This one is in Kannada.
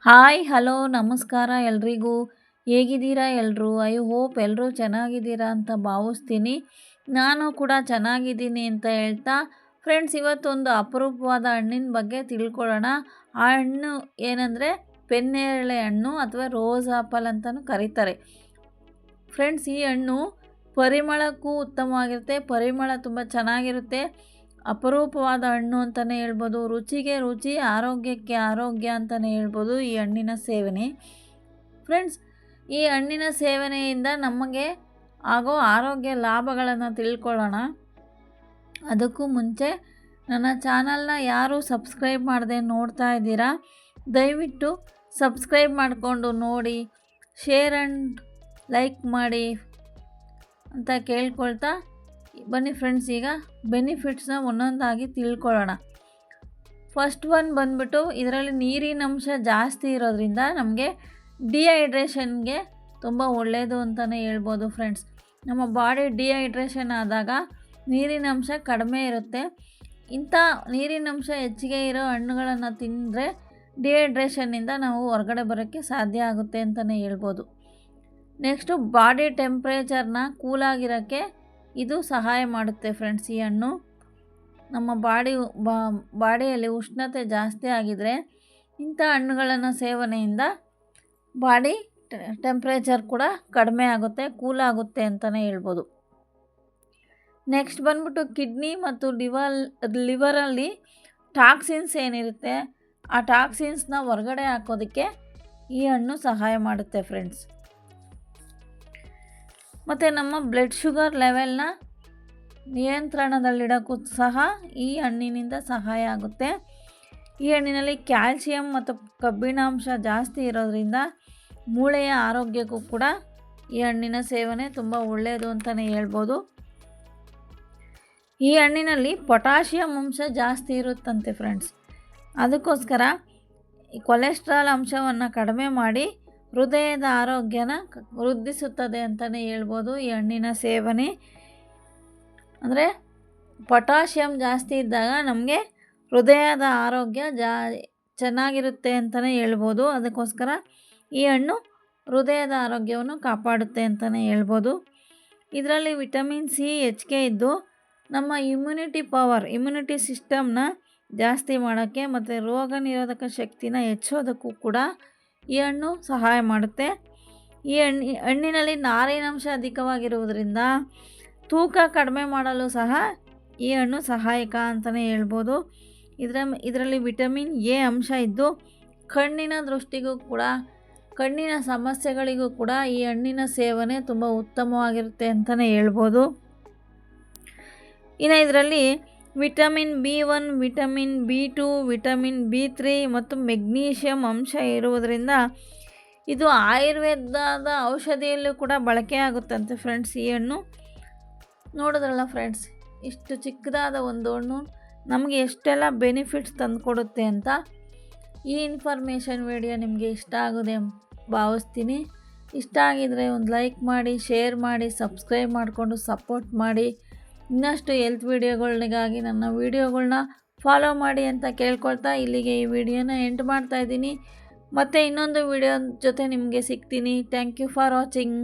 ಹಾಯ್ ಹಲೋ ನಮಸ್ಕಾರ ಎಲ್ರಿಗೂ. ಹೇಗಿದ್ದೀರಾ ಎಲ್ಲರೂ? ಐ ಹೋಪ್ ಎಲ್ಲರೂ ಚೆನ್ನಾಗಿದ್ದೀರಾ ಅಂತ ಭಾವಿಸ್ತೀನಿ. ನಾನು ಕೂಡ ಚೆನ್ನಾಗಿದ್ದೀನಿ ಅಂತ ಹೇಳ್ತಾ ಫ್ರೆಂಡ್ಸ್, ಇವತ್ತೊಂದು ಅಪರೂಪವಾದ ಹಣ್ಣಿನ ಬಗ್ಗೆ ತಿಳ್ಕೊಳ್ಳೋಣ. ಆ ಹಣ್ಣು ಏನಂದರೆ ಪೆನ್ನೇರಳೆ ಹಣ್ಣು ಅಥವಾ ರೋಸ್ ಆಪಲ್ ಅಂತಲೂ ಕರೀತಾರೆ. ಫ್ರೆಂಡ್ಸ್, ಈ ಹಣ್ಣು ಪರಿಮಳಕ್ಕೂ ಉತ್ತಮವಾಗಿರುತ್ತೆ. ಪರಿಮಳ ತುಂಬ ಚೆನ್ನಾಗಿರುತ್ತೆ. ಅಪರೂಪವಾದ ಹಣ್ಣು ಅಂತಲೇ ಹೇಳ್ಬೋದು. ರುಚಿಗೆ ರುಚಿ, ಆರೋಗ್ಯಕ್ಕೆ ಆರೋಗ್ಯ ಅಂತಲೇ ಹೇಳ್ಬೋದು ಈ ಹಣ್ಣಿನ ಸೇವನೆ. ಫ್ರೆಂಡ್ಸ್, ಈ ಹಣ್ಣಿನ ಸೇವನೆಯಿಂದ ನಮಗೆ ಆಗೋ ಆರೋಗ್ಯ ಲಾಭಗಳನ್ನು ತಿಳ್ಕೊಳ್ಳೋಣ. ಅದಕ್ಕೂ ಮುಂಚೆ ನನ್ನ ಚಾನಲ್ನ ಯಾರು ಸಬ್ಸ್ಕ್ರೈಬ್ ಮಾಡದೆ ನೋಡ್ತಾ ಇದ್ದೀರಾ, ದಯವಿಟ್ಟು ಸಬ್ಸ್ಕ್ರೈಬ್ ಮಾಡಿಕೊಂಡು ನೋಡಿ, ಶೇರ್ ಆ್ಯಂಡ್ ಲೈಕ್ ಮಾಡಿ ಅಂತ ಕೇಳ್ಕೊಳ್ತಾ ಬನ್ನಿ ಫ್ರೆಂಡ್ಸ್, ಈಗ ಬೆನಿಫಿಟ್ಸ್ನ ಒಂದೊಂದಾಗಿ ತಿಳ್ಕೊಳ್ಳೋಣ. ಫಸ್ಟ್ ಒನ್ ಬಂದ್ಬಿಟ್ಟು, ಇದರಲ್ಲಿ ನೀರಿನ ಅಂಶ ಜಾಸ್ತಿ ಇರೋದ್ರಿಂದ ನಮಗೆ ಡಿಹೈಡ್ರೇಷನ್ಗೆ ತುಂಬ ಒಳ್ಳೆಯದು ಅಂತಲೇ ಹೇಳ್ಬೋದು. ಫ್ರೆಂಡ್ಸ್, ನಮ್ಮ ಬಾಡಿ ಡಿಹೈಡ್ರೇಷನ್ ಆದಾಗ ನೀರಿನ ಅಂಶ ಕಡಿಮೆ ಇರುತ್ತೆ. ಇಂಥ ನೀರಿನ ಅಂಶ ಹೆಚ್ಚಿಗೆ ಇರೋ ಹಣ್ಣುಗಳನ್ನು ತಿಂದರೆ ಡಿಹೈಡ್ರೇಷನ್ನಿಂದ ನಾವು ಹೊರಗಡೆ ಬರೋಕ್ಕೆ ಸಾಧ್ಯ ಆಗುತ್ತೆ ಅಂತಲೇ ಹೇಳ್ಬೋದು. ನೆಕ್ಸ್ಟು, ಬಾಡಿ ಟೆಂಪ್ರೇಚರ್ನ ಕೂಲಾಗಿರೋಕ್ಕೆ ಇದು ಸಹಾಯ ಮಾಡುತ್ತೆ. ಫ್ರೆಂಡ್ಸ್, ಈ ಹಣ್ಣು ನಮ್ಮ ಬಾಡಿಯಲ್ಲಿ ಉಷ್ಣತೆ ಜಾಸ್ತಿ ಆಗಿದರೆ ಇಂಥ ಹಣ್ಣುಗಳನ್ನು ಸೇವನೆಯಿಂದ ಬಾಡಿ ಟೆಂಪ್ರೇಚರ್ ಕೂಡ ಕಡಿಮೆ ಆಗುತ್ತೆ, ಕೂಲಾಗುತ್ತೆ ಅಂತಲೇ ಹೇಳ್ಬೋದು. ನೆಕ್ಸ್ಟ್ ಬಂದ್ಬಿಟ್ಟು, ಕಿಡ್ನಿ ಮತ್ತು ಲಿವರಲ್ಲಿ ಟಾಕ್ಸಿನ್ಸ್ ಏನಿರುತ್ತೆ ಆ ಟಾಕ್ಸಿನ್ಸ್ನ ಹೊರಗಡೆ ಹಾಕೋದಕ್ಕೆ ಈ ಹಣ್ಣು ಸಹಾಯ ಮಾಡುತ್ತೆ. ಫ್ರೆಂಡ್ಸ್, ಮತ್ತು ನಮ್ಮ ಬ್ಲಡ್ ಶುಗರ್ ಲೆವೆಲ್ನ ನಿಯಂತ್ರಣದಲ್ಲಿಡೋಕ್ಕೂ ಸಹ ಈ ಹಣ್ಣಿನಿಂದ ಸಹಾಯ ಆಗುತ್ತೆ. ಈ ಹಣ್ಣಿನಲ್ಲಿ ಕ್ಯಾಲ್ಸಿಯಂ ಮತ್ತು ಕಬ್ಬಿಣಾಂಶ ಜಾಸ್ತಿ ಇರೋದ್ರಿಂದ ಮೂಳೆಯ ಆರೋಗ್ಯಕ್ಕೂ ಕೂಡ ಈ ಹಣ್ಣಿನ ಸೇವನೆ ತುಂಬ ಒಳ್ಳೆಯದು ಅಂತಲೇ ಹೇಳ್ಬೋದು. ಈ ಹಣ್ಣಿನಲ್ಲಿ ಪೊಟ್ಯಾಷಿಯಂ ಅಂಶ ಜಾಸ್ತಿ ಇರುತ್ತಂತೆ. ಫ್ರೆಂಡ್ಸ್, ಅದಕ್ಕೋಸ್ಕರ ಈ ಕೊಲೆಸ್ಟ್ರಾಲ್ ಅಂಶವನ್ನು ಕಡಿಮೆ ಮಾಡಿ ಹೃದಯದ ಆರೋಗ್ಯನ ವೃದ್ಧಿಸುತ್ತದೆ ಅಂತಲೇ ಹೇಳ್ಬೋದು ಈ ಹಣ್ಣಿನ ಸೇವನೆ. ಅಂದರೆ ಪೊಟ್ಯಾಷಿಯಂ ಜಾಸ್ತಿ ಇದ್ದಾಗ ನಮಗೆ ಹೃದಯದ ಆರೋಗ್ಯ ಚೆನ್ನಾಗಿರುತ್ತೆ ಅಂತಲೇ ಹೇಳ್ಬೋದು. ಅದಕ್ಕೋಸ್ಕರ ಈ ಹಣ್ಣು ಹೃದಯದ ಆರೋಗ್ಯವನ್ನು ಕಾಪಾಡುತ್ತೆ ಅಂತಲೇ ಹೇಳ್ಬೋದು. ಇದರಲ್ಲಿ ವಿಟಮಿನ್ ಸಿ ಹೆಚ್ಚಿಗೆ ಇದ್ದು ನಮ್ಮ ಇಮ್ಯುನಿಟಿ ಸಿಸ್ಟಮ್ನ ಜಾಸ್ತಿ ಮಾಡೋಕ್ಕೆ ಮತ್ತು ರೋಗ ನಿರೋಧಕ ಶಕ್ತಿನ ಹೆಚ್ಚೋದಕ್ಕೂ ಕೂಡ ಈ ಹಣ್ಣು ಸಹಾಯ ಮಾಡುತ್ತೆ. ಈ ಹಣ್ಣಿನಲ್ಲಿ ನಾರಿನಾಂಶ ಅಧಿಕವಾಗಿರುವುದರಿಂದ ತೂಕ ಕಡಿಮೆ ಮಾಡಲು ಸಹ ಈ ಹಣ್ಣು ಸಹಾಯಕ ಅಂತಲೇ ಹೇಳ್ಬೋದು. ಇದರಲ್ಲಿ ವಿಟಮಿನ್ ಎ ಅಂಶ ಇದ್ದು ಕಣ್ಣಿನ ದೃಷ್ಟಿಗೂ ಕೂಡ, ಕಣ್ಣಿನ ಸಮಸ್ಯೆಗಳಿಗೂ ಕೂಡ ಈ ಹಣ್ಣಿನ ಸೇವನೆ ತುಂಬ ಉತ್ತಮವಾಗಿರುತ್ತೆ ಅಂತಲೇ ಹೇಳ್ಬೋದು. ಇನ್ನು ಇದರಲ್ಲಿ vitamin B1, vitamin B2, vitamin B3 ಮತ್ತು ಮೆಗ್ನೀಷಿಯಂ ಅಂಶ ಇರುವುದರಿಂದ ಇದು ಆಯುರ್ವೇದದ ಔಷಧಿಯಲ್ಲೂ ಕೂಡ ಬಳಕೆ ಆಗುತ್ತಂತೆ. ಫ್ರೆಂಡ್ಸ್, ಈ ಹಣ್ಣು ನೋಡಿದ್ರಲ್ಲ ಫ್ರೆಂಡ್ಸ್, ಇಷ್ಟು ಚಿಕ್ಕದಾದ ಒಂದು ಹಣ್ಣು ನಮಗೆ ಎಷ್ಟೆಲ್ಲ ಬೆನಿಫಿಟ್ಸ್ ತಂದುಕೊಡುತ್ತೆ ಅಂತ. ಈ ಇನ್ಫಾರ್ಮೇಷನ್ ವಿಡಿಯೋ ನಿಮಗೆ ಇಷ್ಟ ಆಗೋದೆ ಭಾವಿಸ್ತೀನಿ. ಇಷ್ಟ ಆಗಿದರೆ ಒಂದು ಲೈಕ್ ಮಾಡಿ, ಶೇರ್ ಮಾಡಿ, ಸಬ್ಸ್ಕ್ರೈಬ್ ಮಾಡಿಕೊಂಡು ಸಪೋರ್ಟ್ ಮಾಡಿ. ಇನ್ನಷ್ಟು ಹೆಲ್ತ್ ವೀಡಿಯೋಗಳಿಗಾಗಿ ನನ್ನ ವೀಡಿಯೋಗಳನ್ನ ಫಾಲೋ ಮಾಡಿ ಅಂತ ಕೇಳ್ಕೊಳ್ತಾ ಇಲ್ಲಿಗೆ ಈ ವಿಡಿಯೋನ ಎಂಡ್ ಮಾಡ್ತಾಯಿದ್ದೀನಿ. ಮತ್ತು ಇನ್ನೊಂದು ವಿಡಿಯೋ ಜೊತೆ ನಿಮಗೆ ಸಿಗ್ತೀನಿ. Thank you for watching.